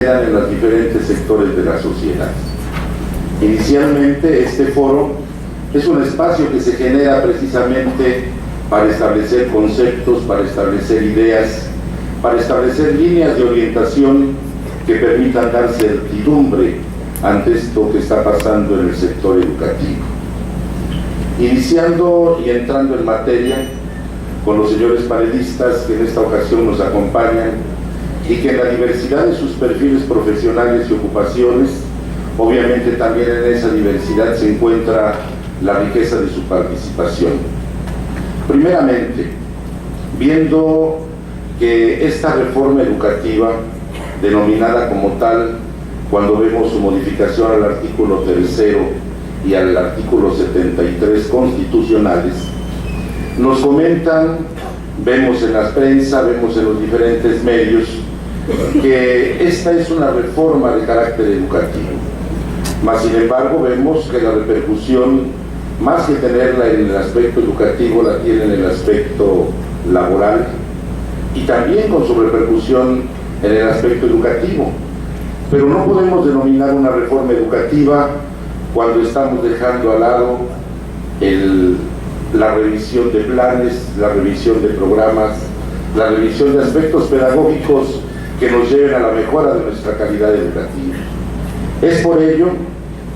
en los diferentes sectores de la sociedad. Inicialmente, este foro es un espacio que se genera precisamente para establecer conceptos, para establecer ideas, para establecer líneas de orientación que permitan dar certidumbre ante esto que está pasando en el sector educativo. Iniciando y entrando en materia con los señores panelistas que en esta ocasión nos acompañan y que en la diversidad de sus perfiles profesionales y ocupaciones, obviamente también en esa diversidad se encuentra la riqueza de su participación. Primeramente, viendo que esta reforma educativa, denominada como tal, cuando vemos su modificación al artículo 3 y al artículo 73 constitucionales, nos comentan, vemos en la prensa, vemos en los diferentes medios, que esta es una reforma de carácter educativo. Mas, sin embargo, vemos que la repercusión, más que tenerla en el aspecto educativo, la tiene en el aspecto laboral y también con su repercusión en el aspecto educativo. Pero no podemos denominar una reforma educativa cuando estamos dejando al lado la revisión de planes, la revisión de programas, la revisión de aspectos pedagógicos que nos lleven a la mejora de nuestra calidad educativa. Es por ello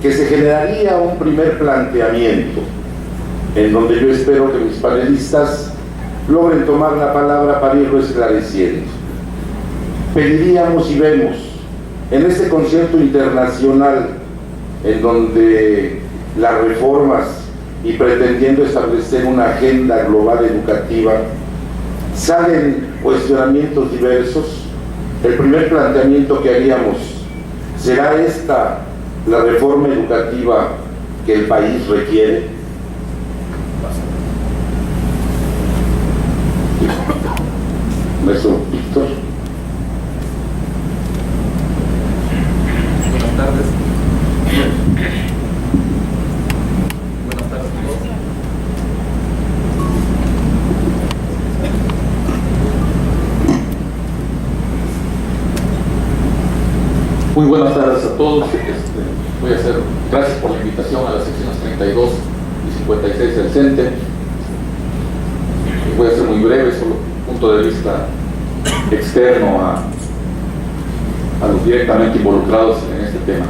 que se generaría un primer planteamiento en donde yo espero que mis panelistas logren tomar la palabra para irlo esclareciendo. Pediríamos y vemos en este concierto internacional en donde las reformas y pretendiendo establecer una agenda global educativa salen cuestionamientos diversos. El primer planteamiento que haríamos: ¿será esta la reforma educativa que el país requiere? Maestro Víctor. Buenas tardes. Buenas tardes a todos. Muy buenas tardes a todos. Voy a hacer, gracias por la invitación a las secciones 32 y 56 del CENTE. Voy a ser muy breve, solo un punto de vista externo a los directamente involucrados en este tema.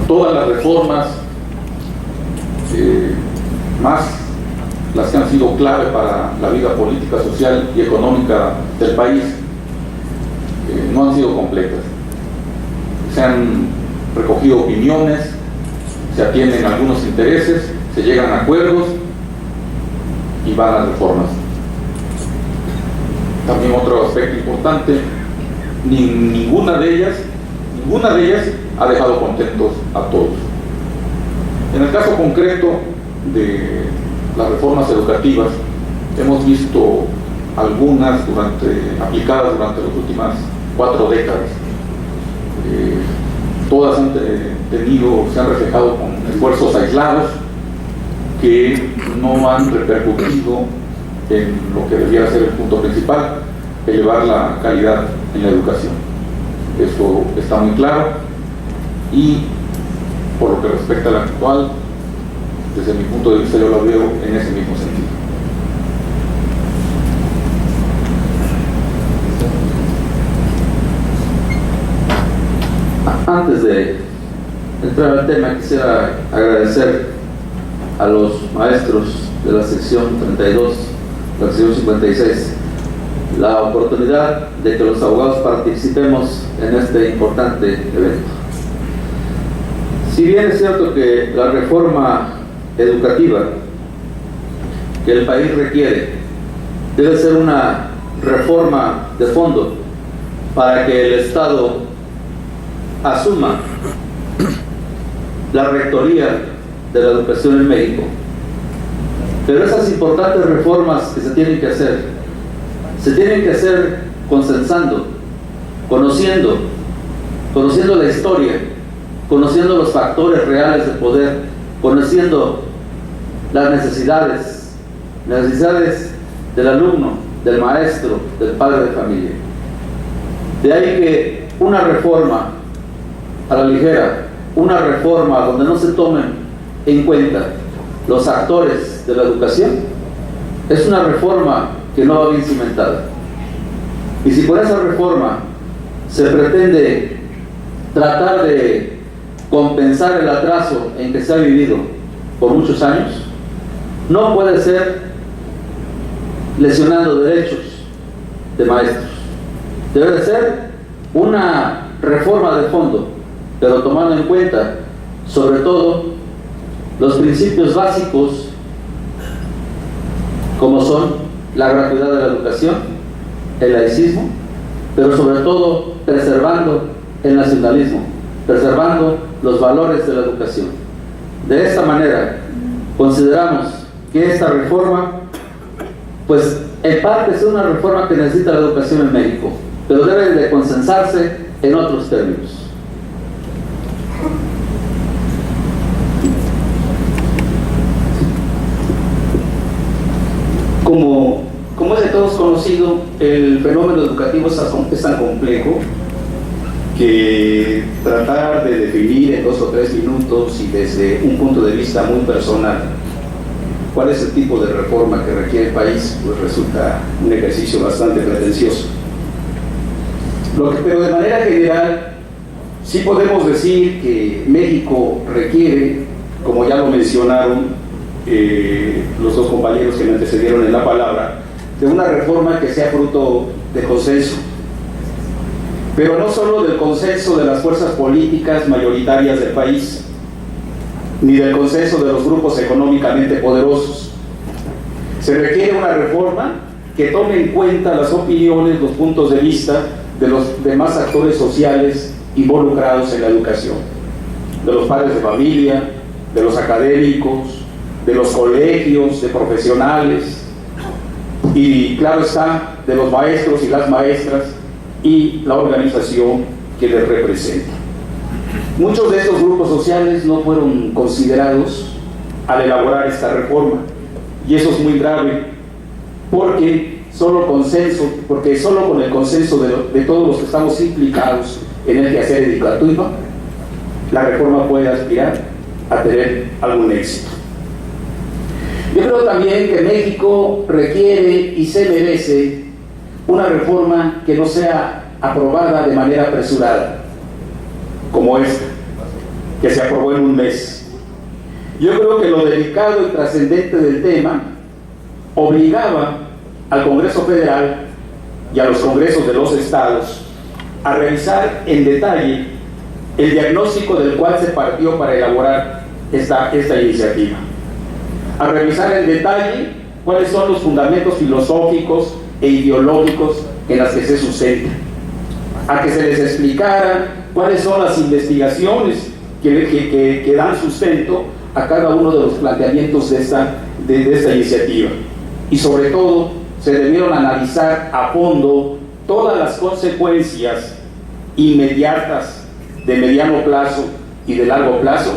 Todas las reformas, más las que han sido clave para la vida política, social y económica del país, no han sido completas. Se han recogido opiniones, se atienden algunos intereses, se llegan a acuerdos y van las reformas. También otro aspecto importante: ninguna de ellas ha dejado contentos a todos. En el caso concreto de las reformas educativas, hemos visto algunas aplicadas durante las últimas 4 décadas. Todas se han reflejado con esfuerzos aislados que no han repercutido en lo que debería ser el punto principal: elevar la calidad en la educación. Eso está muy claro, y por lo que respecta a la actual, desde mi punto de vista, yo lo veo en ese mismo sentido. Antes de entrar al tema, quisiera agradecer a los maestros de la sección 32, la sección 56, la oportunidad de que los abogados participemos en este importante evento. Si bien es cierto que la reforma educativa que el país requiere debe ser una reforma de fondo para que el Estado asuma la rectoría de la educación en México, pero esas importantes reformas que se tienen que hacer consensando, conociendo la historia, conociendo los factores reales del poder, conociendo las necesidades del alumno, del maestro, del padre de familia. De ahí que una reforma a la ligera, una reforma donde no se tomen en cuenta los actores de la educación, es una reforma que no va bien cimentada. Y si por esa reforma se pretende tratar de compensar el atraso en que se ha vivido por muchos años, no puede ser lesionando derechos de maestros. Debe de ser una reforma de fondo, pero tomando en cuenta sobre todo los principios básicos como son la gratuidad de la educación, el laicismo, pero sobre todo preservando el nacionalismo, preservando los valores de la educación. De esta manera consideramos que esta reforma, pues en parte es una reforma que necesita la educación en México, pero debe de consensarse en otros términos. Como es de todos conocido, el fenómeno educativo es tan complejo que tratar de definir en 2 o 3 minutos y desde un punto de vista muy personal cuál es el tipo de reforma que requiere el país, pues resulta un ejercicio bastante pretencioso. Pero de manera general, sí podemos decir que México requiere, como ya lo mencionaron los 2 compañeros que me antecedieron en la palabra, de una reforma que sea fruto de consenso, pero no solo del consenso de las fuerzas políticas mayoritarias del país, ni del consenso de los grupos económicamente poderosos. Se requiere una reforma que tome en cuenta las opiniones, los puntos de vista de los demás actores sociales involucrados en la educación, de los padres de familia, de los académicos, de los colegios, de profesionales y, claro está, de los maestros y las maestras y la organización que les representa. Muchos de estos grupos sociales no fueron considerados al elaborar esta reforma, y eso es muy grave, porque solo con el consenso de todos los que estamos implicados en el quehacer educativo, la reforma puede aspirar a tener algún éxito. Yo creo también que México requiere y se merece una reforma que no sea aprobada de manera apresurada, como esta, que se aprobó en un mes. Yo creo que lo delicado y trascendente del tema obligaba al Congreso Federal y a los congresos de los estados a revisar en detalle el diagnóstico del cual se partió para elaborar esta iniciativa, a revisar en detalle cuáles son los fundamentos filosóficos e ideológicos en los que se sustenta, a que se les explicara cuáles son las investigaciones que dan sustento a cada uno de los planteamientos de esta iniciativa, y sobre todo se debieron analizar a fondo todas las consecuencias inmediatas, de mediano plazo y de largo plazo,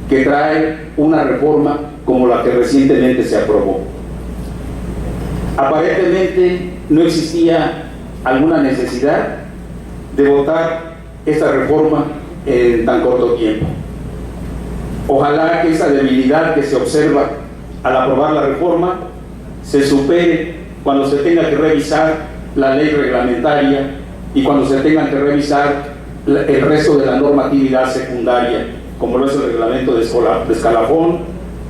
que trae una reforma como la que recientemente se aprobó. Aparentemente no existía alguna necesidad de votar esta reforma en tan corto tiempo. Ojalá que esa debilidad que se observa al aprobar la reforma se supere cuando se tenga que revisar la ley reglamentaria y cuando se tenga que revisar el resto de la normatividad secundaria, como lo es el reglamento de escalafón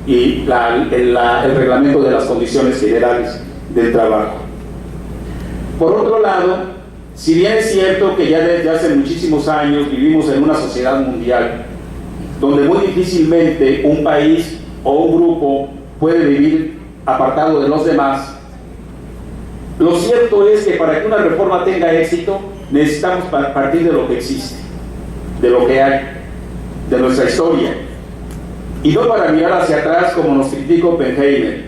y el reglamento de las condiciones generales del trabajo. Por otro lado, si bien es cierto que ya desde hace muchísimos años vivimos en una sociedad mundial donde muy difícilmente un país o un grupo puede vivir apartado de los demás, lo cierto es que para que una reforma tenga éxito necesitamos partir de lo que existe, de lo que hay, de nuestra historia, y no para mirar hacia atrás como nos critica Oppenheimer,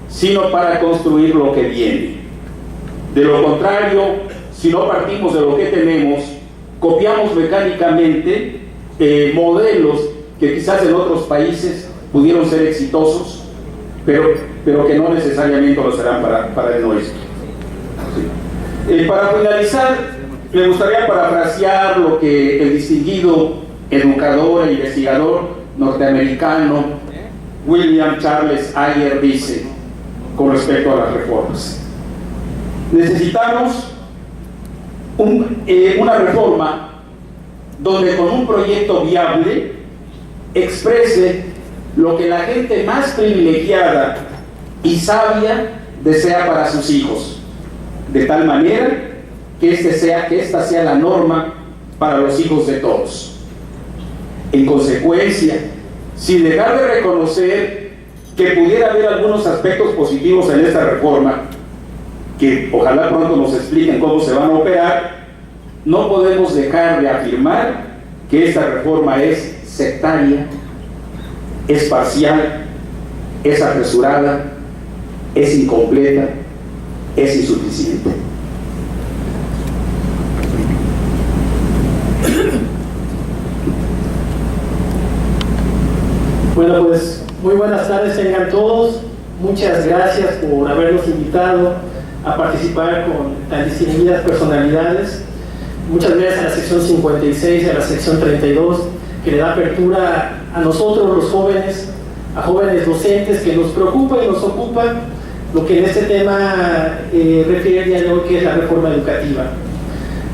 sino para construir lo que viene. De lo contrario, si no partimos de lo que tenemos, copiamos mecánicamente modelos que quizás en otros países pudieron ser exitosos, pero que no necesariamente lo serán para el nuestro. Para finalizar, Me gustaría parafrasear lo que el distinguido educador e investigador norteamericano William Charles Ayer dice con respecto a las reformas. Necesitamos una reforma donde con un proyecto viable exprese lo que la gente más privilegiada y sabia desea para sus hijos, de tal manera que esta sea la norma para los hijos de todos. En consecuencia, sin dejar de reconocer que pudiera haber algunos aspectos positivos en esta reforma, que ojalá pronto nos expliquen cómo se van a operar, no podemos dejar de afirmar que esta reforma es sectaria, es parcial, es apresurada, es incompleta, es insuficiente. Bueno, pues muy buenas tardes tengan todos. Muchas gracias por habernos invitado a participar con tan distinguidas personalidades. Muchas gracias a la sección 56 y a la sección 32, que le da apertura a nosotros los jóvenes, a jóvenes docentes, que nos preocupa y nos ocupa lo que en este tema refiere el día de hoy, que es la reforma educativa.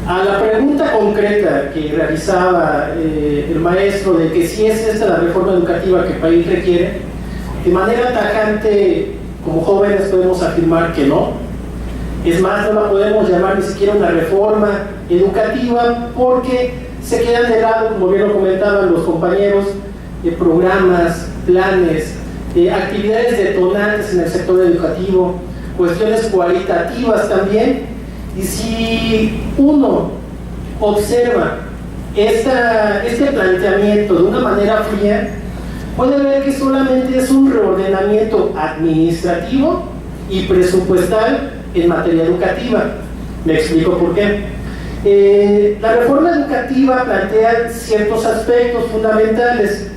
A la pregunta concreta que realizaba el maestro de que si es esta la reforma educativa que el país requiere, de manera tajante, como jóvenes podemos afirmar que no. Es más, no la podemos llamar ni siquiera una reforma educativa, porque se quedan de lado, como bien lo comentaban los compañeros, programas, planes, actividades detonantes en el sector educativo, cuestiones cualitativas también. Y si uno observa este planteamiento de una manera fría, puede ver que solamente es un reordenamiento administrativo y presupuestal en materia educativa. Me explico por qué. La reforma educativa plantea ciertos aspectos fundamentales.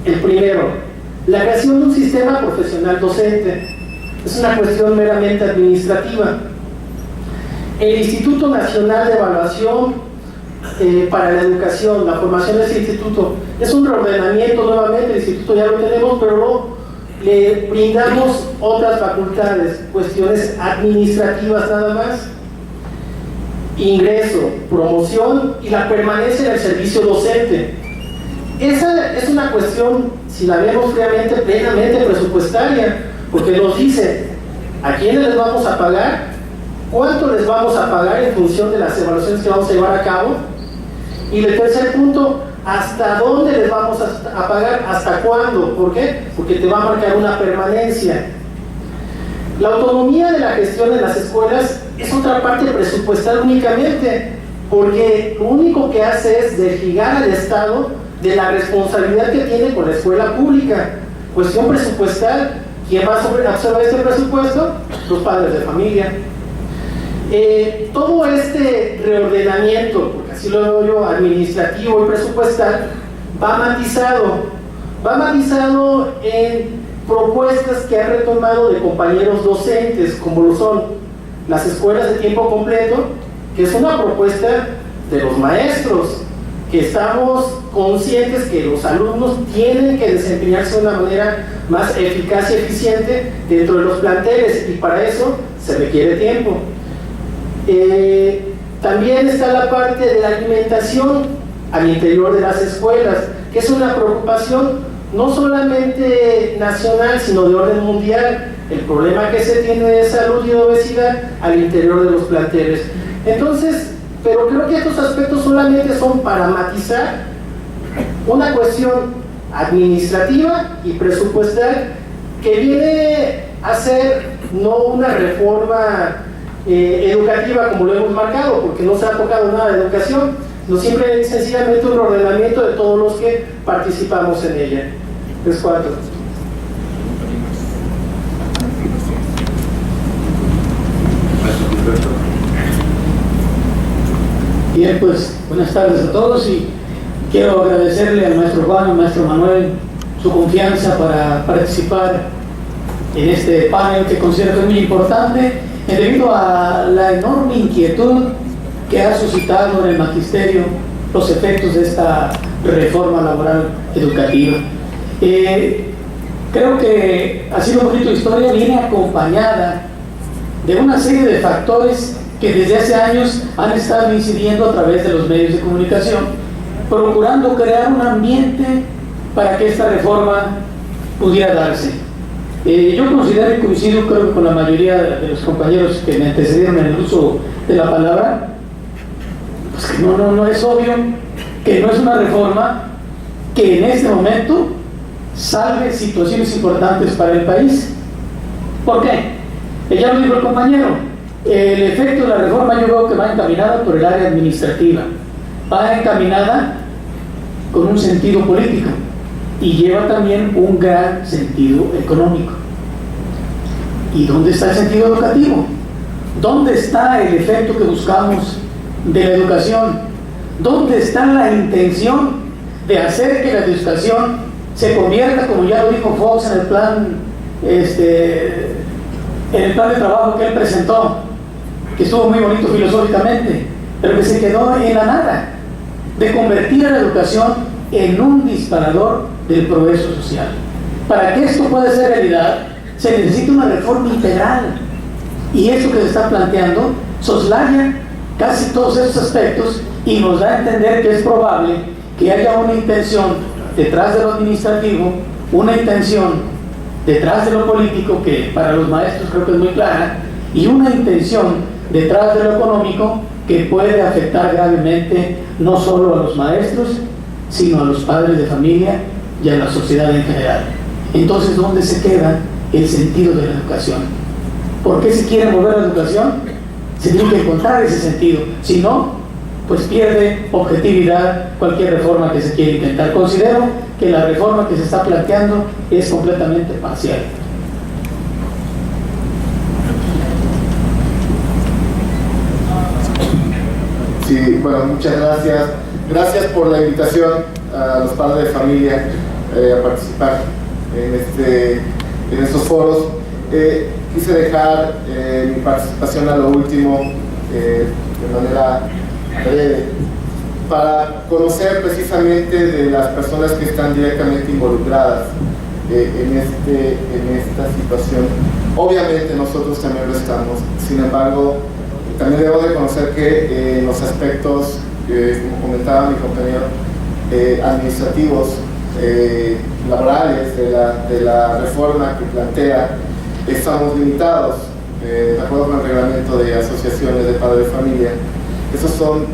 El primero, la creación de un sistema profesional docente. Es una cuestión meramente administrativa. El Instituto Nacional de Evaluación para la Educación, la formación de ese instituto, es un reordenamiento nuevamente. El instituto ya lo tenemos, pero le brindamos otras facultades, cuestiones administrativas nada más. Ingreso, promoción y la permanencia en el servicio docente. Esa es una cuestión, si la vemos fríamente, plenamente presupuestaria, porque nos dice a quiénes les vamos a pagar, cuánto les vamos a pagar en función de las evaluaciones que vamos a llevar a cabo, y el tercer punto, hasta dónde les vamos a pagar, hasta cuándo. ¿Por qué? Porque te va a marcar una permanencia. La autonomía de la gestión en las escuelas es otra parte presupuestal únicamente, porque lo único que hace es desligar al Estado de la responsabilidad que tiene con la escuela pública. Cuestión presupuestal, ¿quién va a absorber este presupuesto? Los padres de familia. Todo este reordenamiento, porque así lo veo yo, administrativo y presupuestal, va matizado en propuestas que han retomado de compañeros docentes, como lo son las escuelas de tiempo completo, que es una propuesta de los maestros, que estamos conscientes que los alumnos tienen que desempeñarse de una manera más eficaz y eficiente dentro de los planteles, y para eso se requiere tiempo. También está la parte de la alimentación al interior de las escuelas, que es una preocupación no solamente nacional, sino de orden mundial. El problema que se tiene de salud y de obesidad al interior de los planteles. Entonces, pero creo que estos aspectos solamente son para matizar una cuestión administrativa y presupuestal que viene a ser no una reforma educativa como lo hemos marcado, porque no se ha tocado nada de educación, sino siempre sencillamente un ordenamiento de todos los que participamos en ella. Es cuatro. Bien, pues buenas tardes a todos, y quiero agradecerle al maestro Juan, al maestro Manuel, su confianza para participar en este panel, que considero que es muy importante debido a la enorme inquietud que ha suscitado en el magisterio los efectos de esta reforma laboral educativa. Creo que, haciendo un poquito de historia, viene acompañada de una serie de factores que desde hace años han estado incidiendo a través de los medios de comunicación, procurando crear un ambiente para que esta reforma pudiera darse. Yo considero y coincido, creo que con la mayoría de los compañeros que me antecedieron en el uso de la palabra, pues que no es obvio que no es una reforma que en este momento salve situaciones importantes para el país. ¿Por qué? Ya lo dijo el compañero, el efecto de la reforma yo veo que va encaminada por el área administrativa, va encaminada con un sentido político y lleva también un gran sentido económico. ¿Y dónde está el sentido educativo? ¿Dónde está el efecto que buscamos de la educación? ¿Dónde está la intención de hacer que la educación se convierta, como ya lo dijo Fox en el plan de trabajo que él presentó, que estuvo muy bonito filosóficamente, pero que se quedó en la nada, de convertir a la educación en un disparador del progreso social? Para que esto pueda ser realidad, se necesita una reforma integral, y esto que se está planteando soslaya casi todos estos aspectos y nos da a entender que es probable que haya una intención detrás de lo administrativo, una intención detrás de lo político, que para los maestros creo que es muy clara, y una intención detrás de lo económico que puede afectar gravemente no solo a los maestros, sino a los padres de familia y a la sociedad en general. Entonces, ¿dónde se queda el sentido de la educación? ¿Por qué se quiere mover la educación? Se tiene que encontrar ese sentido. Si no, pues pierde objetividad cualquier reforma que se quiera intentar. Considero que la reforma que se está planteando es completamente parcial. Sí, bueno, muchas gracias. Gracias por la invitación a los padres de familia a participar en estos foros. Quise dejar mi participación a lo último de manera breve para conocer precisamente de las personas que están directamente involucradas en esta situación. Obviamente nosotros también lo estamos, sin embargo, también debo reconocer que en los aspectos, como comentaba mi compañero, administrativos, laborales de la reforma que plantea, estamos limitados, de acuerdo con el reglamento de asociaciones de padres de familia. Esos son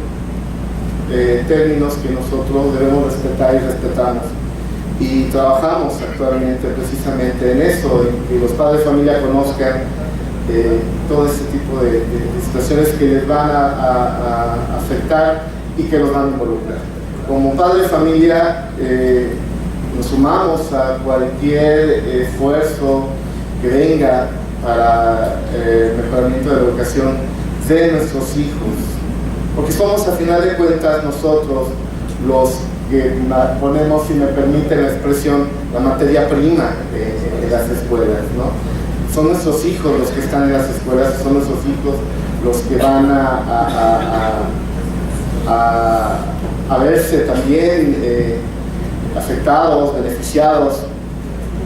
términos que nosotros debemos respetar y respetamos. Y trabajamos actualmente precisamente en eso, en que los padres de familia conozcan todo este tipo de situaciones que les van a afectar y que los van a involucrar. Como padre de familia nos sumamos a cualquier esfuerzo que venga para el mejoramiento de la educación de nuestros hijos, porque somos, a final de cuentas, nosotros los que ponemos, si me permiten la expresión, la materia prima de las escuelas, ¿no? Son nuestros hijos los que están en las escuelas, son nuestros hijos los que van a verse también afectados, beneficiados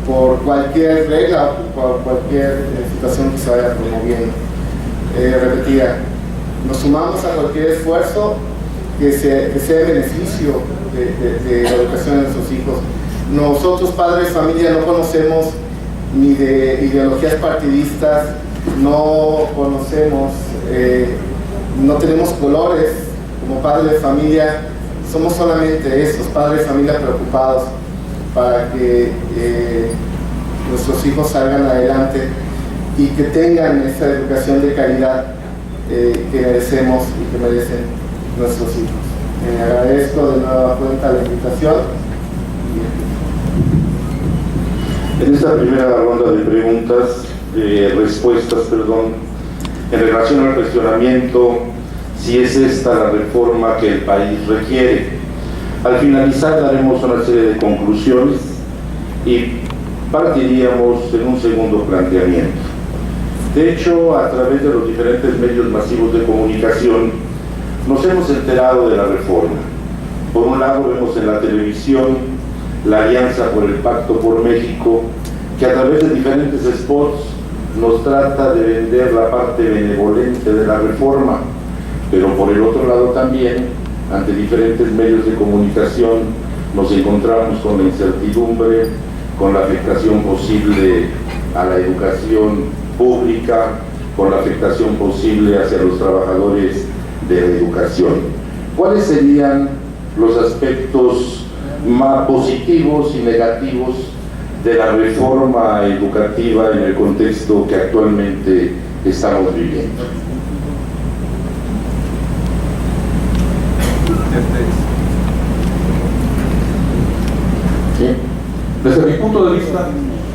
por cualquier regla, por cualquier situación que se vaya promoviendo. Repetida, nos sumamos a cualquier esfuerzo que sea en beneficio de la educación de nuestros hijos. Nosotros, padres de familia, no conocemos ni de ideologías partidistas, no conocemos, no tenemos colores. Como padres de familia somos solamente esos, padres de familia preocupados para que nuestros hijos salgan adelante y que tengan esa educación de calidad que merecemos y que merecen nuestros hijos. Agradezco de nueva cuenta la invitación. En esta primera ronda de respuestas, en relación al cuestionamiento si es esta la reforma que el país requiere. Al finalizar daremos una serie de conclusiones y partiríamos en un segundo planteamiento. De hecho, a través de los diferentes medios masivos de comunicación nos hemos enterado de la reforma. Por un lado vemos en la televisión la Alianza por el Pacto por México, que a través de diferentes spots nos trata de vender la parte benevolente de la reforma, pero por el otro lado también, ante diferentes medios de comunicación, nos encontramos con la incertidumbre, con la afectación posible a la educación pública, con la afectación posible hacia los trabajadores de la educación. ¿Cuáles serían los aspectos más positivos y negativos de la reforma educativa en el contexto que actualmente estamos viviendo? Sí. Desde mi punto de vista,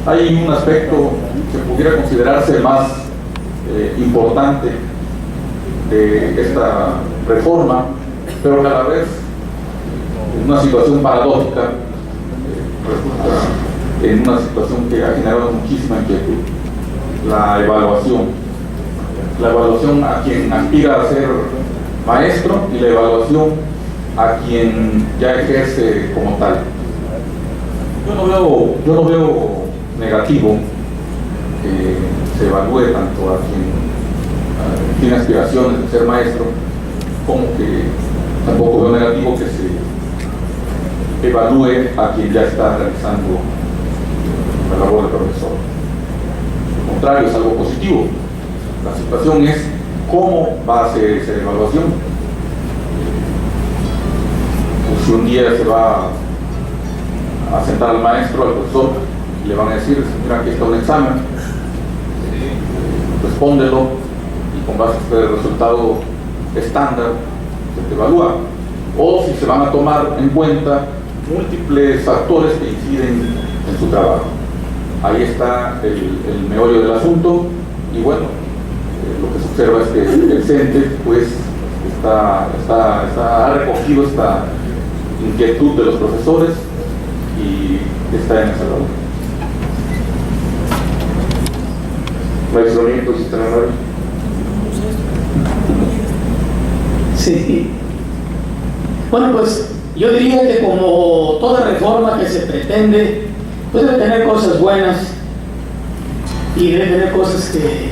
hay un aspecto que pudiera considerarse más importante de esta reforma, pero que a la vez, en una situación paradójica, resulta en una situación que ha generado muchísima inquietud: la evaluación. La evaluación a quien aspira a ser maestro y la evaluación a quien ya ejerce como tal. Yo no veo negativo que se evalúe tanto a quien tiene aspiraciones de ser maestro, como que tampoco veo negativo que se evalúe a quien ya está realizando la labor de profesor. Al contrario, es algo positivo. La situación es cómo va a ser esa evaluación. Pues si un día se va a sentar al maestro, al profesor, y le van a decir: mira, aquí está un examen, respóndelo, y con base a este resultado estándar se te evalúa. O si se van a tomar en cuenta múltiples factores que inciden en su trabajo. Ahí está el meollo del asunto, y bueno, lo que se observa es que el CENTE pues ha recogido esta inquietud de los profesores y está en esa labor. Maestro Nieto, si están amables. Sí. Bueno, pues yo diría que como toda reforma que se pretende, pues debe tener cosas buenas y debe tener cosas que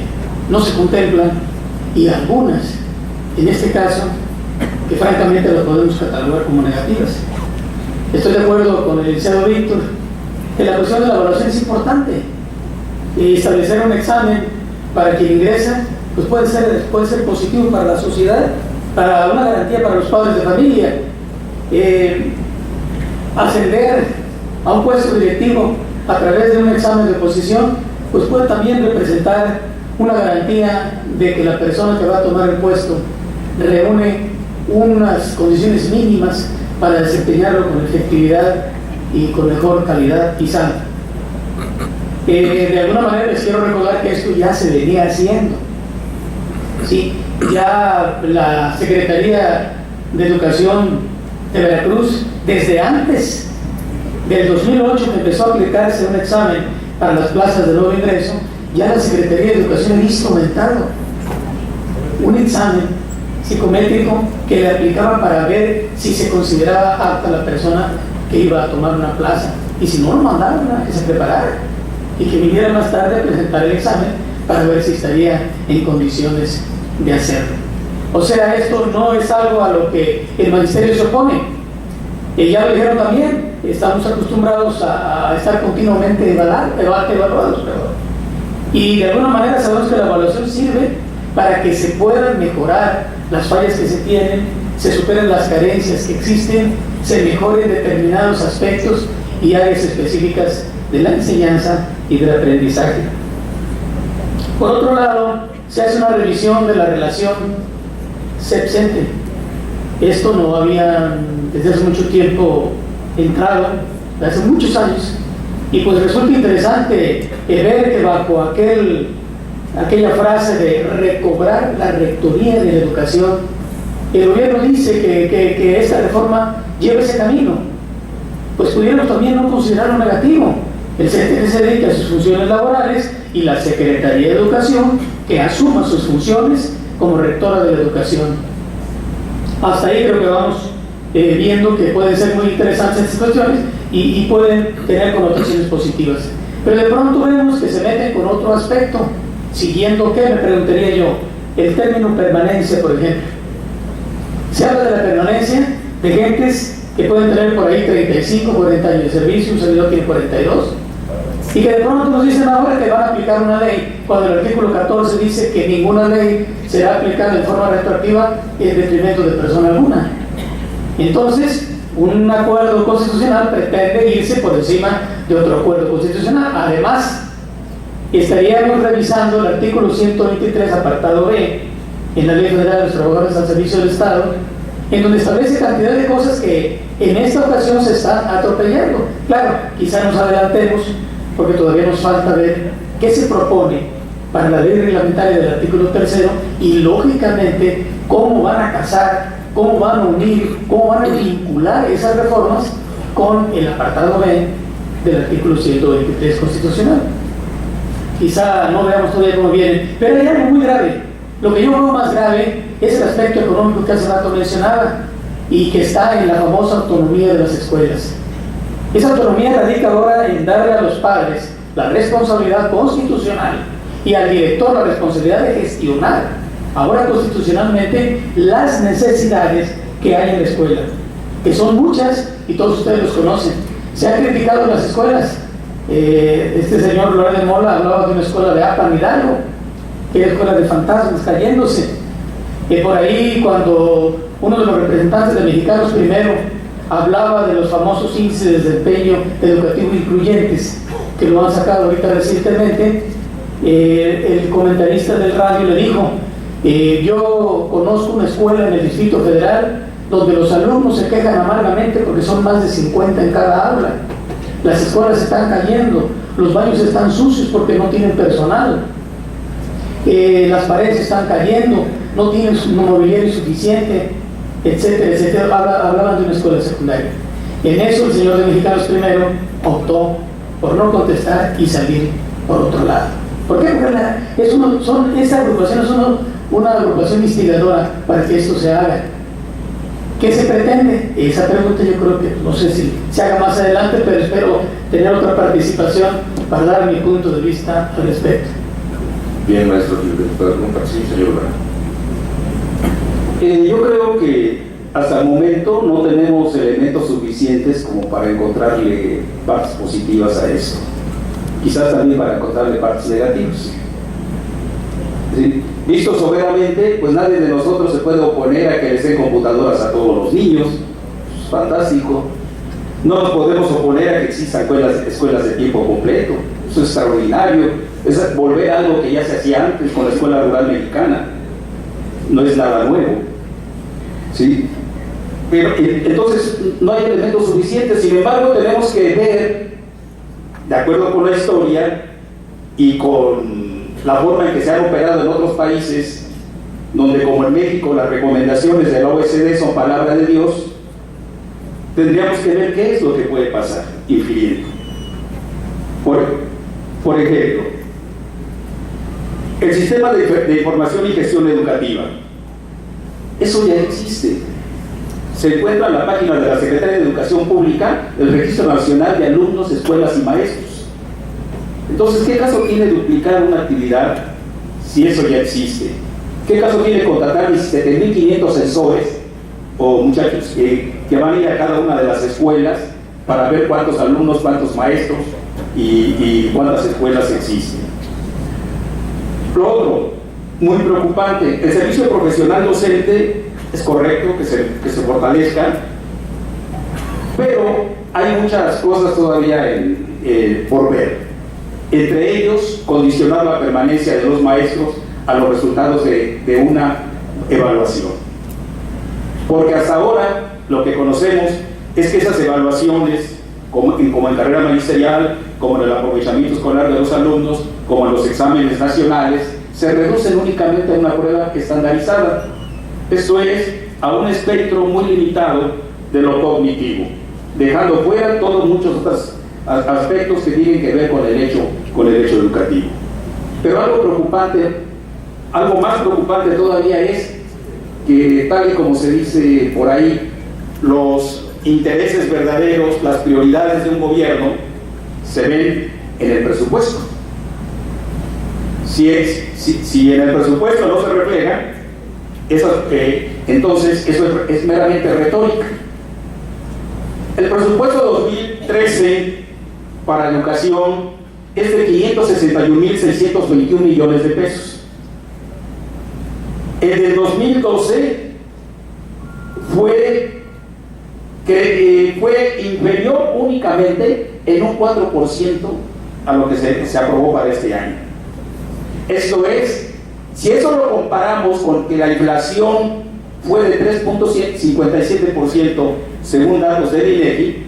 no se contemplan, y algunas, en este caso, que francamente las podemos catalogar como negativas. Estoy de acuerdo con el licenciado Víctor que la cuestión de la evaluación es importante, y establecer un examen para quien ingresa pues puede ser positivo para la sociedad, para una garantía para los padres de familia. Ascender a un puesto directivo a través de un examen de oposición pues puede también representar una garantía de que la persona que va a tomar el puesto reúne unas condiciones mínimas para desempeñarlo con efectividad y con mejor calidad y salud. De alguna manera les quiero recordar que esto ya se venía haciendo. Sí, ya la Secretaría de Educación de Veracruz, desde antes del 2008 que empezó a aplicarse un examen para las plazas de nuevo ingreso, ya la Secretaría de Educación había instrumentado un examen psicométrico que le aplicaba para ver si se consideraba apta la persona que iba a tomar una plaza, y si no, lo mandaron a que se preparara y que viniera más tarde a presentar el examen para ver si estaría en condiciones de hacerlo. O sea, esto no es algo a lo que el magisterio se opone. Ya lo dijeron también, estamos acostumbrados a estar continuamente evaluados. Y de alguna manera sabemos que la evaluación sirve para que se puedan mejorar las fallas que se tienen, se superen las carencias que existen, se mejoren determinados aspectos y áreas específicas de la enseñanza y del aprendizaje. Por otro lado, se hace una revisión de la relación CEP-CENTE. Esto no había desde hace mucho tiempo entrado, hace muchos años, y pues resulta interesante ver que bajo aquella frase de recobrar la rectoría de la educación, el gobierno dice que esta reforma lleva ese camino. Pues pudiéramos también no considerarlo negativo. El CENTE se dedica a sus funciones laborales y la Secretaría de Educación que asuma sus funciones como rectora de la educación. Hasta ahí creo que vamos viendo que pueden ser muy interesantes estas cuestiones y pueden tener connotaciones positivas. Pero de pronto vemos que se meten con otro aspecto, siguiendo ¿qué? Me preguntaría yo, el término permanencia, por ejemplo. Se habla de la permanencia de gentes que pueden tener por ahí 35, 40 años de servicio, un servidor tiene 42, y que de pronto nos dicen ahora que van a aplicar una ley, cuando el artículo 14 dice que ninguna ley será aplicada de forma retroactiva en detrimento de persona alguna. Entonces, un acuerdo constitucional pretende irse por encima de otro acuerdo constitucional. Además, estaríamos revisando el artículo 123, apartado B, en la Ley Federal de los Trabajadores al Servicio del Estado, en donde establece cantidad de cosas que en esta ocasión se están atropellando. Claro, quizá nos adelantemos, porque todavía nos falta ver qué se propone para la ley reglamentaria del artículo 3 y, lógicamente, cómo van a casar, cómo van a unir, cómo van a vincular esas reformas con el apartado B del artículo 123 constitucional. Quizá no veamos todavía cómo vienen, pero hay algo muy grave. Lo que yo veo más grave es el aspecto económico que hace rato mencionaba y que está en la famosa autonomía de las escuelas. Esa autonomía radica ahora en darle a los padres la responsabilidad constitucional y al director la responsabilidad de gestionar ahora constitucionalmente las necesidades que hay en la escuela, que son muchas y todos ustedes los conocen. Se han criticado las escuelas. Este señor Loret de Mola hablaba de una escuela de Apan Hidalgo, que era escuela de fantasmas cayéndose. Por ahí, cuando uno de los representantes de Mexicanos Primero hablaba de los famosos índices de desempeño educativo incluyentes, que lo han sacado ahorita recientemente, el comentarista del radio le dijo: yo conozco una escuela en el Distrito Federal donde los alumnos se quejan amargamente porque son más de 50 en cada aula. Las escuelas están cayendo, los baños están sucios porque no tienen personal, las paredes están cayendo, no tienen mobiliario suficiente, etcétera, etcétera. Hablaban de una escuela secundaria. En eso el señor de Mexicanos Primero optó por no contestar y salir por otro lado. ¿Por qué? Porque esta agrupación es una agrupación instigadora para que esto se haga. ¿Qué se pretende? Esa pregunta yo creo que no sé si se haga más adelante, pero espero tener otra participación para dar mi punto de vista al respecto. Bien, maestro, pregunta, sí, señor. Yo creo que hasta el momento no tenemos elementos suficientes como para encontrarle partes positivas a esto. Quizás también para encontrarle partes negativas. ¿Sí? Visto soberamente, pues nadie de nosotros se puede oponer a que les den computadoras a todos los niños. Es fantástico. No nos podemos oponer a que existan escuelas de tiempo completo. Eso es extraordinario. Es volver a algo que ya se hacía antes con la escuela rural mexicana. No es nada nuevo. ¿Sí? Pero entonces no hay elementos suficientes. Sin embargo, tenemos que ver, de acuerdo con la historia y con la forma en que se han operado en otros países, donde como en México las recomendaciones de la OECD son palabra de Dios, tendríamos que ver qué es lo que puede pasar, infiriendo. Por ejemplo, el sistema de información y gestión educativa. Eso ya existe. Se encuentra en la página de la Secretaría de Educación Pública, el Registro Nacional de Alumnos, Escuelas y Maestros. Entonces, ¿qué caso tiene duplicar una actividad si eso ya existe? ¿Qué caso tiene contratar 17.500 sensores o muchachos que van a ir a cada una de las escuelas para ver cuántos alumnos, cuántos maestros y cuántas escuelas existen? Lo otro, muy preocupante, el servicio profesional docente es correcto que se fortalezca, pero hay muchas cosas todavía por ver. Entre ellos, condicionar la permanencia de los maestros a los resultados de una evaluación. Porque hasta ahora lo que conocemos es que esas evaluaciones, como en carrera magisterial, como en el aprovechamiento escolar de los alumnos, como en los exámenes nacionales, se reducen únicamente a una prueba estandarizada. Esto es, a un espectro muy limitado de lo cognitivo, dejando fuera todos muchos otros aspectos que tienen que ver con el hecho educativo. Pero algo más preocupante todavía es que, tal y como se dice por ahí, los intereses verdaderos, las prioridades de un gobierno se ven en el presupuesto. Si en el presupuesto no se refleja, entonces eso es meramente retórica. El presupuesto 2013 para la educación es de 561.621 millones de pesos. El del 2012 fue inferior únicamente en un 4% a lo que se aprobó para este año. Esto es, si eso lo comparamos con que la inflación fue de 3.57% según datos del INEGI,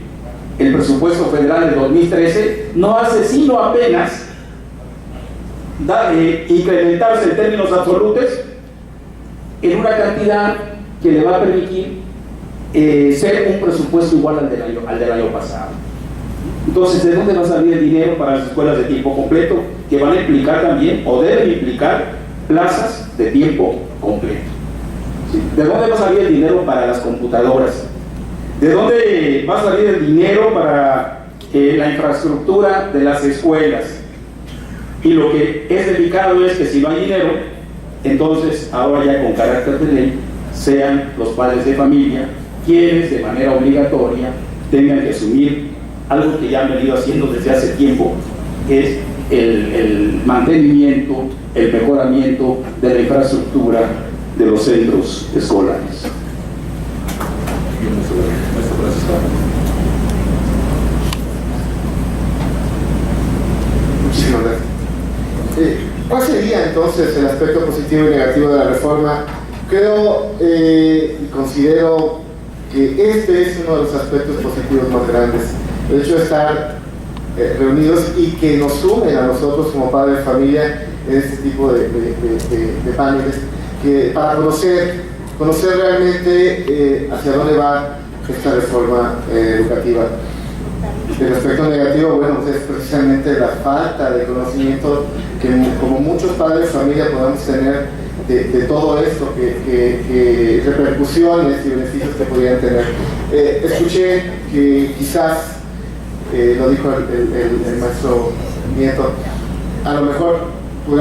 el presupuesto federal de 2013 no hace sino apenas incrementarse en términos absolutos en una cantidad que le va a permitir ser un presupuesto igual al del año pasado. Entonces, ¿de dónde va a salir el dinero para las escuelas de tiempo completo? Que van a implicar también, o deben implicar, plazas de tiempo completo. ¿Sí? ¿De dónde va a salir el dinero para las computadoras? ¿De dónde va a salir el dinero para la infraestructura de las escuelas? Y lo que es delicado es que si no hay dinero, entonces ahora ya con carácter de ley, sean los padres de familia quienes de manera obligatoria tengan que asumir algo que ya han venido haciendo desde hace tiempo, que es el mantenimiento, el mejoramiento de la infraestructura de los centros escolares. Muchísimas gracias. ¿Cuál sería entonces el aspecto positivo y negativo de la reforma? Creo y considero que este es uno de los aspectos positivos más grandes. El hecho de estar reunidos y que nos sumen a nosotros como padres de familia en este tipo de paneles, que para conocer realmente hacia dónde va esta reforma educativa. El aspecto negativo, bueno, pues es precisamente la falta de conocimiento que como muchos padres de familia podamos tener de todo esto, que repercusiones y beneficios que podrían tener. Escuché que quizás, lo dijo el maestro Nieto, a lo mejor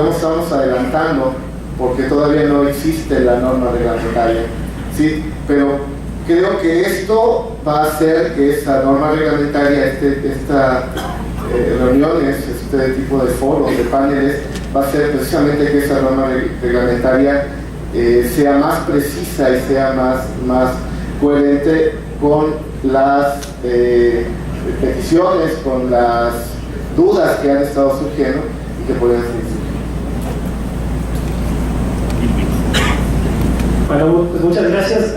estamos adelantando porque todavía no existe la norma reglamentaria, ¿sí? Pero creo que esto va a hacer que esta norma reglamentaria, estas reuniones, este tipo de foros, de paneles, va a hacer precisamente que esta norma reglamentaria sea más precisa y sea más coherente con las peticiones, con las dudas que han estado surgiendo y que podrían surgir. Bueno, pues muchas gracias.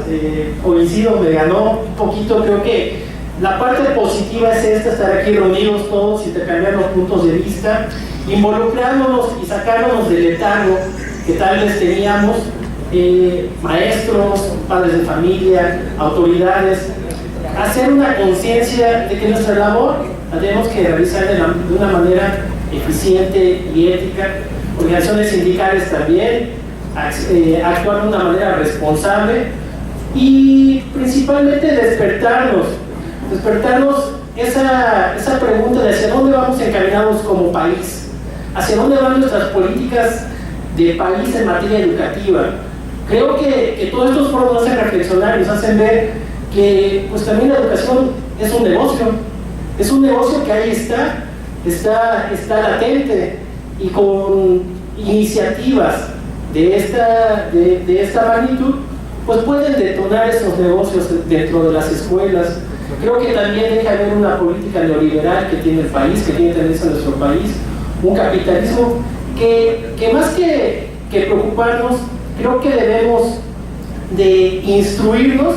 Coincido, me ganó un poquito. Creo que la parte positiva es esta, estar aquí reunidos todos, intercambiar los puntos de vista, involucrándonos y sacándonos del letargo que tal vez teníamos, maestros, padres de familia, autoridades, hacer una conciencia de que nuestra labor la tenemos que realizar de una manera eficiente y ética, organizaciones sindicales también, actuar de una manera responsable y principalmente despertarnos esa pregunta de hacia dónde vamos encaminados como país, hacia dónde van nuestras políticas de país en materia educativa. Creo que todos estos foros nos hacen reflexionar y nos hacen ver que pues también la educación es un negocio que ahí está latente, y con iniciativas de esta magnitud pues pueden detonar esos negocios dentro de las escuelas. Creo que también deja de haber una política neoliberal que tiene el país, que tiene tendencia en nuestro país, un capitalismo que más que preocuparnos, creo que debemos de instruirnos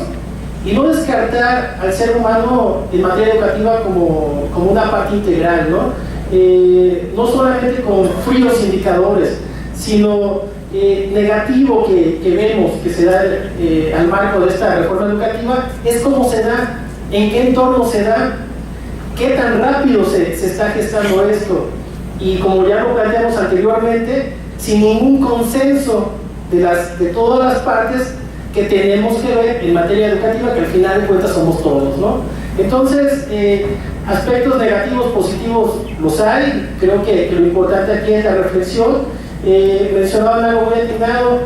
y no descartar al ser humano en materia educativa como una parte integral, ¿no? No solamente con fríos indicadores, sino negativo que vemos que se da al marco de esta reforma educativa es cómo se da, en qué entorno se da, qué tan rápido se está gestando esto, y como ya lo planteamos anteriormente, sin ningún consenso de todas las partes, que tenemos que ver en materia educativa, que al final de cuentas somos todos, ¿no? Entonces, aspectos negativos, positivos los hay. Creo que lo importante aquí es la reflexión. Mencionaban algo muy atinado.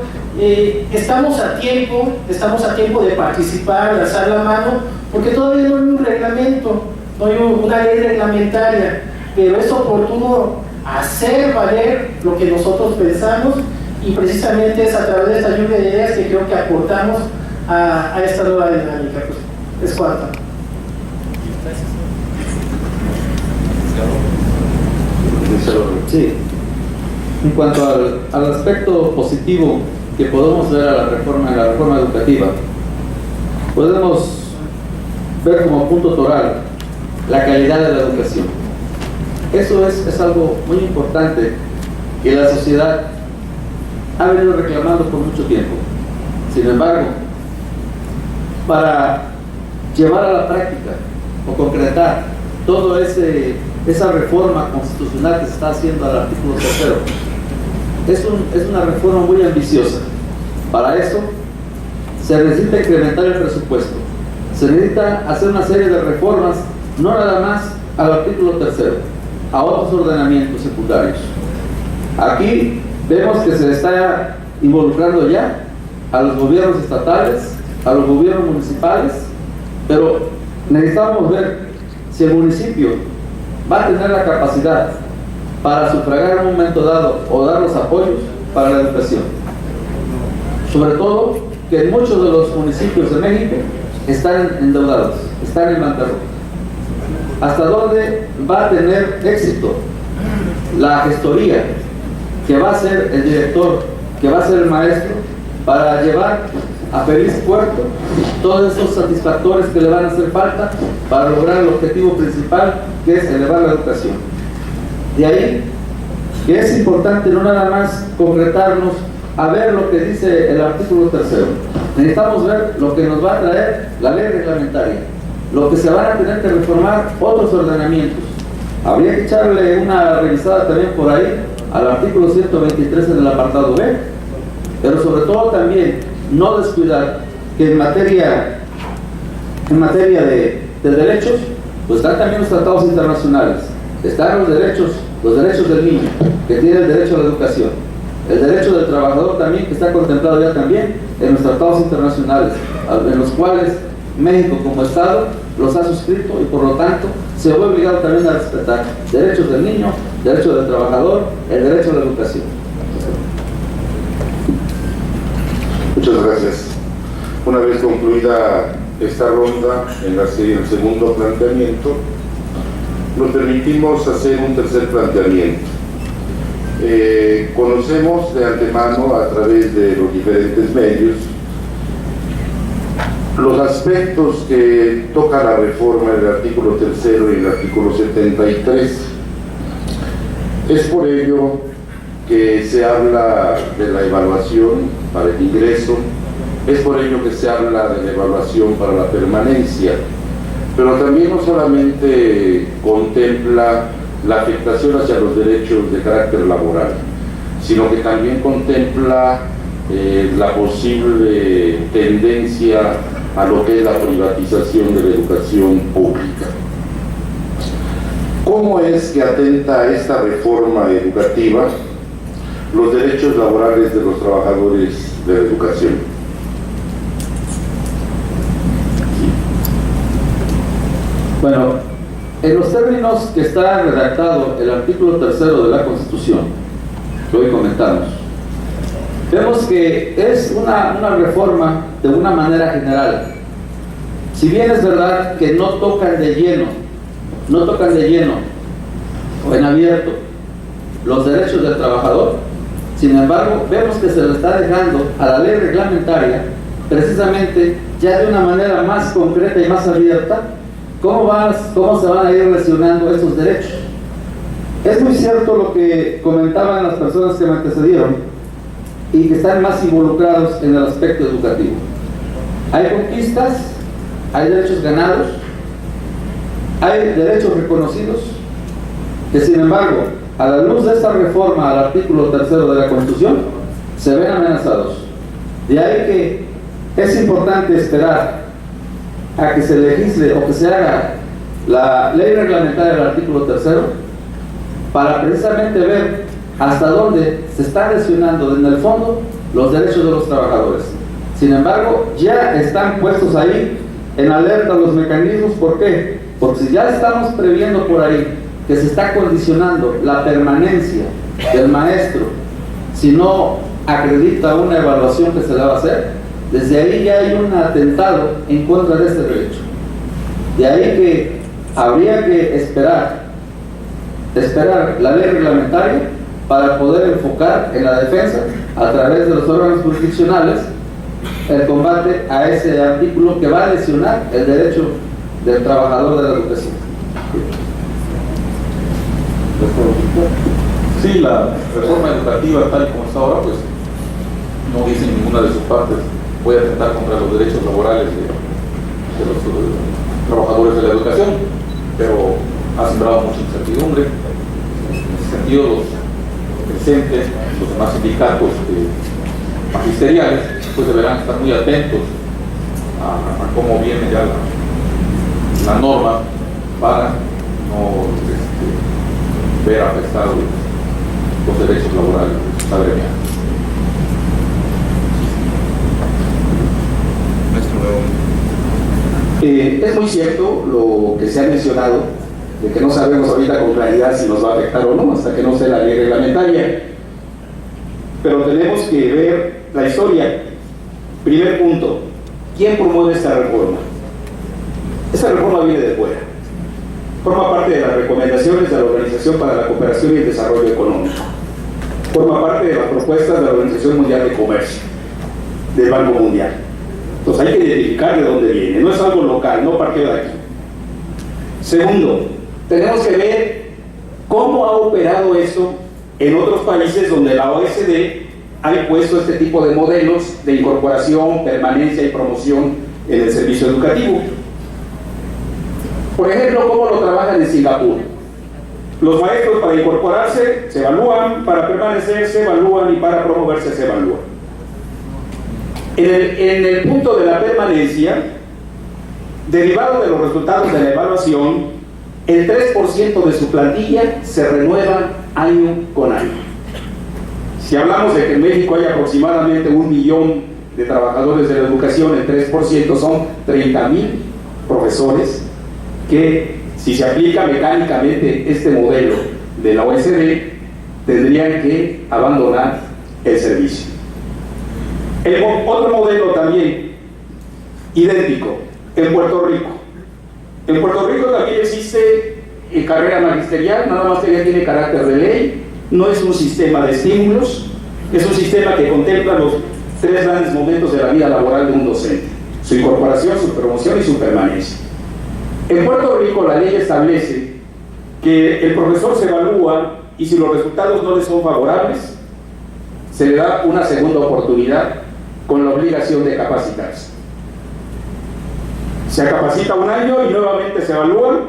Estamos a tiempo de participar, de alzar la mano, porque todavía no hay un reglamento, no hay una ley reglamentaria, pero es oportuno hacer valer lo que nosotros pensamos, y precisamente es a través de esta lluvia de ideas que creo que aportamos a esta nueva dinámica. Pues, es cuarta. Sí. En cuanto al aspecto positivo que podemos ver en la reforma educativa, podemos ver como punto toral la calidad de la educación. Eso es algo muy importante que la sociedad ha venido reclamando por mucho tiempo. Sin embargo, para llevar a la práctica o concretar toda esa reforma constitucional que se está haciendo al artículo 3, es una reforma muy ambiciosa. Para eso se necesita incrementar el presupuesto, se necesita hacer una serie de reformas, no nada más al artículo 3, a otros ordenamientos secundarios. Aquí vemos que se está involucrando ya a los gobiernos estatales, a los gobiernos municipales, pero necesitamos ver si el municipio va a tener la capacidad para sufragar en un momento dado o dar los apoyos para la educación. Sobre todo que muchos de los municipios de México están endeudados, están en bancarrota. ¿Hasta dónde va a tener éxito la gestoría que va a ser el director, que va a ser el maestro, para llevar a feliz puerto todos esos satisfactores que le van a hacer falta para lograr el objetivo principal, que es elevar la educación? De ahí que es importante no nada más concretarnos a ver lo que dice el artículo 3. Necesitamos ver lo que nos va a traer la ley reglamentaria, lo que se van a tener que reformar otros ordenamientos. Habría que echarle una revisada también por ahí al artículo 123 en el apartado B, pero sobre todo también no descuidar que en materia de derechos, pues están también los tratados internacionales, están los derechos del niño, que tiene el derecho a la educación, el derecho del trabajador también, que está contemplado ya también en los tratados internacionales, en los cuales México como Estado los ha suscrito, y por lo tanto se ve obligado también a respetar derechos del niño, derechos del trabajador, el derecho a la educación. Muchas gracias. Una vez concluida esta ronda, en el segundo planteamiento, nos permitimos hacer un tercer planteamiento. Conocemos de antemano, a través de los diferentes medios, los aspectos que toca la reforma del artículo 3 y el artículo 73. Es por ello que se habla de la evaluación para el ingreso, es por ello que se habla de la evaluación para la permanencia, pero también no solamente contempla la afectación hacia los derechos de carácter laboral, sino que también contempla la posible tendencia a lo que es la privatización de la educación pública. ¿Cómo es que atenta esta reforma educativa los derechos laborales de los trabajadores de la educación? Bueno, en los términos que está redactado el artículo 3 de la Constitución, que hoy comentamos, vemos que es una reforma de una manera general. Si bien es verdad que no tocan de lleno o en abierto los derechos del trabajador, sin embargo, vemos que se le está dejando a la ley reglamentaria, precisamente ya de una manera más concreta y más abierta, cómo se van a ir relacionando estos derechos. Es muy cierto lo que comentaban las personas que me antecedieron y que están más involucrados en el aspecto educativo. Hay conquistas, hay derechos ganados, hay derechos reconocidos, que sin embargo, a la luz de esta reforma al artículo 3 de la Constitución, se ven amenazados. De ahí que es importante esperar a que se legisle o que se haga la ley reglamentaria del artículo 3 para precisamente ver hasta dónde se está lesionando en el fondo los derechos de los trabajadores. Sin embargo, ya están puestos ahí en alerta los mecanismos. ¿Por qué? Porque si ya estamos previendo por ahí que se está condicionando la permanencia del maestro si no acredita una evaluación que se le va a hacer, desde ahí ya hay un atentado en contra de este derecho. De ahí que habría que esperar la ley reglamentaria para poder enfocar en la defensa a través de los órganos jurisdiccionales el combate a ese artículo que va a lesionar el derecho del trabajador de la educación. Sí, la reforma educativa tal como está ahora, pues no dice en ninguna de sus partes voy a atentar contra los derechos laborales de los trabajadores de la educación, pero ha sembrado mucha incertidumbre. En ese sentido, los presentes, los demás sindicatos magisteriales, pues deberán estar muy atentos a cómo viene ya la norma para no ver afectados los derechos laborales de esta gremia. Es muy cierto lo que se ha mencionado, de que no sabemos ahorita con claridad si nos va a afectar o no, hasta que no sea la ley reglamentaria. Pero tenemos que ver la historia. Primer punto, ¿quién promueve esta reforma? Esta reforma viene de fuera. Forma parte de las recomendaciones de la Organización para la Cooperación y el Desarrollo Económico. Forma parte de las propuestas de la Organización Mundial de Comercio, del Banco Mundial. Entonces hay que identificar de dónde viene. No es algo local, no partió de aquí. Segundo, tenemos que ver cómo ha operado esto en otros países donde la OECD ha impuesto este tipo de modelos de incorporación, permanencia y promoción en el servicio educativo. Por ejemplo, cómo lo trabajan en Singapur. Los maestros para incorporarse se evalúan, para permanecer se evalúan y para promoverse se evalúan. En el punto de la permanencia, derivado de los resultados de la evaluación, el 3% de su plantilla se renueva año con año. Si hablamos de que en México hay aproximadamente 1 millón de trabajadores de la educación, el 3% son 30,000 profesores que, si se aplica mecánicamente este modelo de la OECD, tendrían que abandonar el servicio. Otro modelo también idéntico en Puerto Rico. En Puerto Rico también existe carrera magisterial, nada más que ya tiene carácter de ley. No es un sistema de estímulos, es un sistema que contempla los 3 grandes momentos de la vida laboral de un docente: su incorporación, su promoción y su permanencia. En Puerto Rico la ley establece que el profesor se evalúa y si los resultados no le son favorables, se le da una segunda oportunidad con la obligación de capacitarse. Se capacita 1 año y nuevamente se evalúa,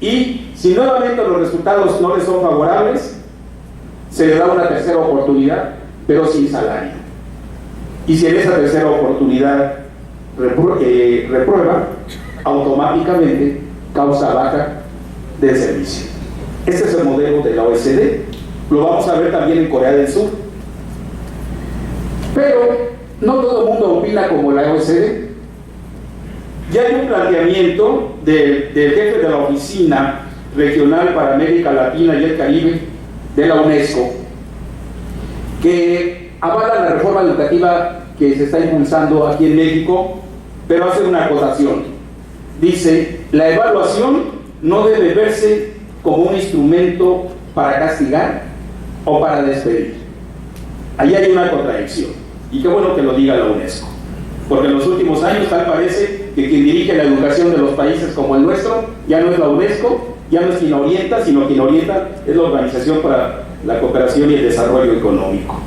y si nuevamente los resultados no le son favorables, se le da una tercera oportunidad, pero sin salario. Y si en esa tercera oportunidad reprueba, automáticamente causa baja del servicio. Este es el modelo de la OECD. Lo vamos a ver también en Corea del Sur. Pero no todo el mundo opina como la OECD. Ya hay un planteamiento del jefe de la Oficina Regional para América Latina y el Caribe de la UNESCO, que avala la reforma educativa que se está impulsando aquí en México, pero hace una acotación. Dice: la evaluación no debe verse como un instrumento para castigar o para despedir. Ahí hay una contradicción. Y qué bueno que lo diga la UNESCO, porque en los últimos años tal parece que quien dirige la educación de los países como el nuestro ya no es la UNESCO, ya no es quien orienta, sino quien orienta es la Organización para la Cooperación y el Desarrollo Económico.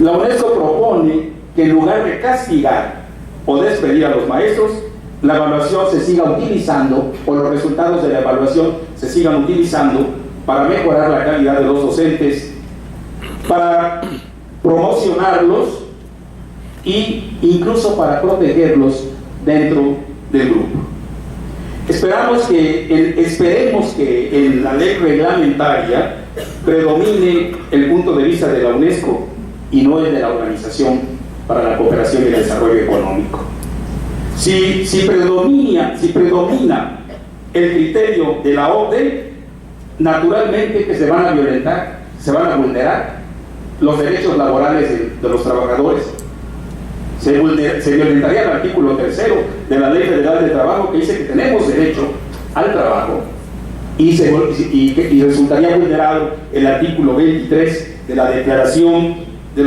La UNESCO propone que en lugar de castigar o despedir a los maestros, la evaluación se siga utilizando, o los resultados de la evaluación se sigan utilizando para mejorar la calidad de los docentes, para promocionarlos e incluso para protegerlos dentro del grupo. Esperemos que en la ley reglamentaria predomine el punto de vista de la UNESCO y no el de la Organización para la Cooperación y el Desarrollo Económico. Si predomina el criterio de la OCDE, naturalmente que se van a vulnerar los derechos laborales de los trabajadores. Se violentaría el artículo 3 de la Ley Federal de Trabajo, que dice que tenemos derecho al trabajo, y resultaría vulnerado el artículo 23 de la Declaración de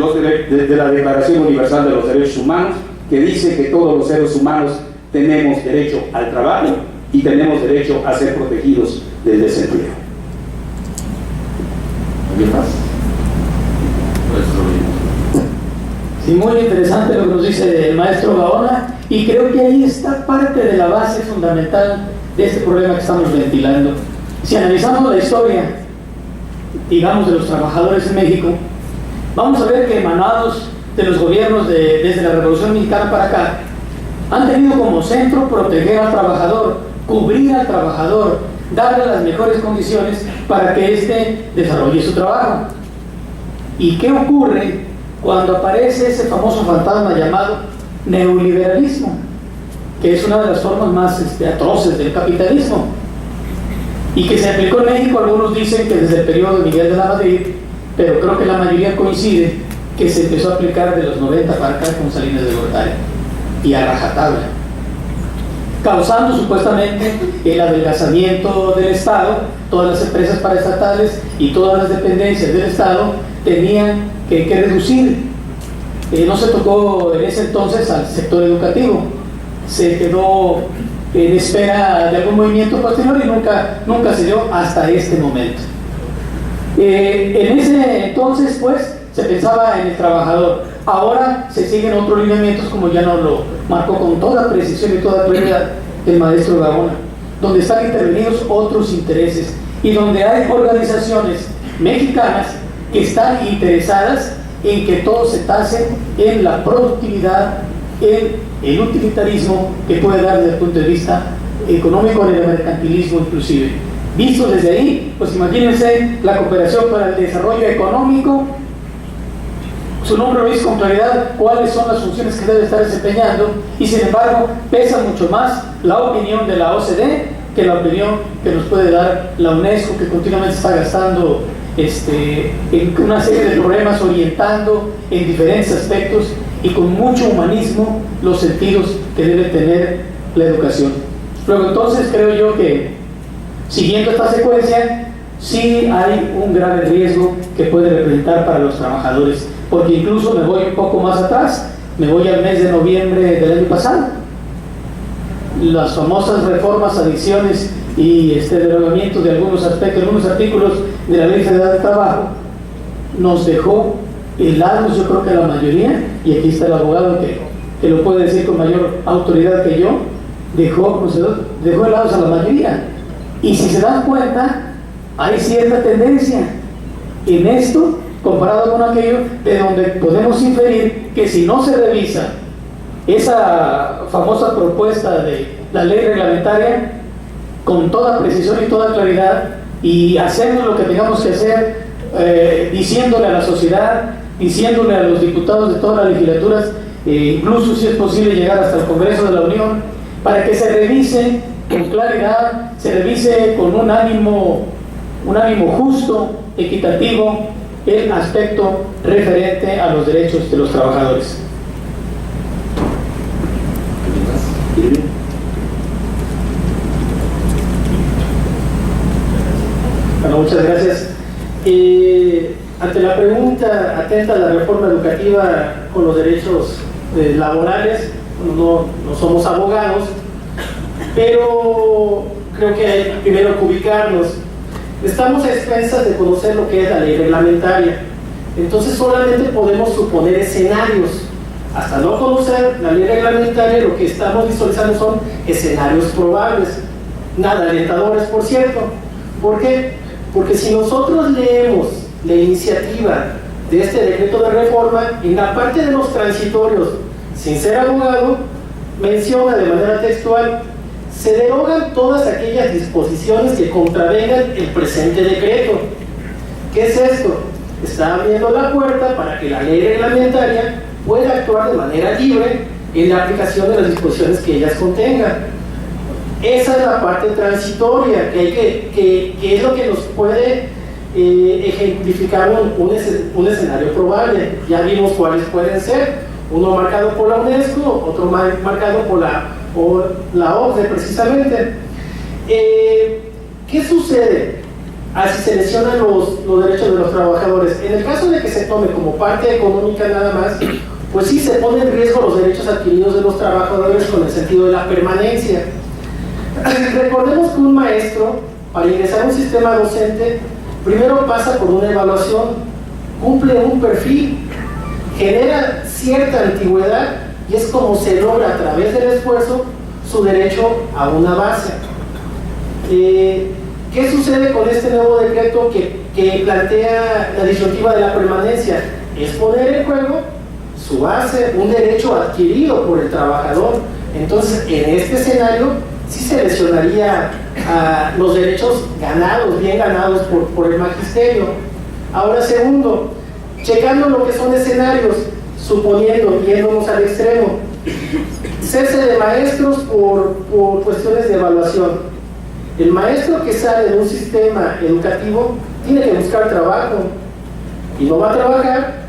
la Declaración Universal de los Derechos Humanos, que dice que todos los seres humanos tenemos derecho al trabajo y tenemos derecho a ser protegidos del desempleo. ¿Alguien más? Sí, muy interesante lo que nos dice el maestro Gaona, y creo que ahí está parte de la base fundamental de este problema que estamos ventilando. Si analizamos la historia, digamos, de los trabajadores en México, vamos a ver que emanados de los gobiernos desde la Revolución Mexicana para acá, han tenido como centro proteger al trabajador, cubrir al trabajador, darle las mejores condiciones para que éste desarrolle su trabajo. ¿Y qué ocurre cuando aparece ese famoso fantasma llamado neoliberalismo, que es una de las formas más atroces del capitalismo, y que se aplicó en México? Algunos dicen que desde el periodo de Miguel de la Madrid, pero creo que la mayoría coincide que se empezó a aplicar de los 90 para acá con Salinas de Gortari, y a rajatabla, causando supuestamente el adelgazamiento del Estado. Todas las empresas paraestatales y todas las dependencias del Estado tenían que reducir. No se tocó en ese entonces al sector educativo, se quedó en espera de algún movimiento posterior y nunca se dio hasta este momento. En ese entonces, pues, se pensaba en el trabajador. Ahora se siguen otros lineamientos, como ya nos lo marcó con toda precisión y toda claridad el maestro Gaona, donde están intervenidos otros intereses y donde hay organizaciones mexicanas que están interesadas en que todo se tase en la productividad, en el utilitarismo que puede dar desde el punto de vista económico, en el mercantilismo inclusive. Visto desde ahí, pues imagínense la cooperación para el desarrollo económico. Su nombre lo dice con claridad cuáles son las funciones que debe estar desempeñando, y sin embargo pesa mucho más la opinión de la OCDE que la opinión que nos puede dar la UNESCO, que continuamente está gastando en una serie de problemas, orientando en diferentes aspectos y con mucho humanismo los sentidos que debe tener la educación. Luego, entonces, creo yo que siguiendo esta secuencia, sí hay un grave riesgo que puede representar para los trabajadores, porque incluso me voy un poco más atrás, me voy al mes de noviembre del año pasado. Las famosas reformas, adiciones y derogamiento de algunos aspectos, algunos artículos de la Ley Federal de Trabajo, nos dejó helados, yo creo que la mayoría, y aquí está el abogado que lo puede decir con mayor autoridad que yo, dejó helados a la mayoría. Y si se dan cuenta, hay cierta tendencia en esto comparado con aquello, de donde podemos inferir que si no se revisa esa famosa propuesta de la ley reglamentaria con toda precisión y toda claridad, y hacernos lo que tengamos que hacer, diciéndole a la sociedad, diciéndole a los diputados de todas las legislaturas, incluso si es posible llegar hasta el Congreso de la Unión, para que se revise con claridad, se revise con un ánimo justo, equitativo, el aspecto referente a los derechos de los trabajadores. Bueno, muchas gracias. Ante la pregunta atenta a la reforma educativa con los derechos laborales, no somos abogados, pero creo que hay primero que ubicarnos. Estamos a expensas de conocer lo que es la ley reglamentaria, entonces solamente podemos suponer escenarios. Hasta no conocer la ley reglamentaria, lo que estamos visualizando son escenarios probables, nada alentadores, por cierto. ¿Por qué? Porque si nosotros leemos la iniciativa de este decreto de reforma, en la parte de los transitorios, sin ser abogado, menciona de manera textual: se derogan todas aquellas disposiciones que contravengan el presente decreto. ¿Qué es esto? Está abriendo la puerta para que la ley reglamentaria pueda actuar de manera libre en la aplicación de las disposiciones que ellas contengan. Esa es la parte transitoria, que es lo que nos puede ejemplificar un escenario probable. Ya vimos cuáles pueden ser: uno marcado por la UNESCO, otro marcado por la OCDE precisamente. ¿Qué sucede si se lesionan los derechos de los trabajadores? En el caso de que se tome como parte económica nada más, pues sí se pone en riesgo los derechos adquiridos de los trabajadores con el sentido de la permanencia. Recordemos que un maestro, para ingresar a un sistema docente, primero pasa por una evaluación, cumple un perfil, genera cierta antigüedad, y es como se logra a través del esfuerzo su derecho a una base. ¿Qué sucede con este nuevo decreto que plantea la disyuntiva de la permanencia? Es poner en juego su base, un derecho adquirido por el trabajador. Entonces, en este escenario, sí se lesionaría los derechos ganados, bien ganados por el magisterio. Ahora, segundo, checando lo que son escenarios, suponiendo, yéndonos al extremo, cese de maestros por cuestiones de evaluación. El maestro que sale de un sistema educativo tiene que buscar trabajo y no va a trabajar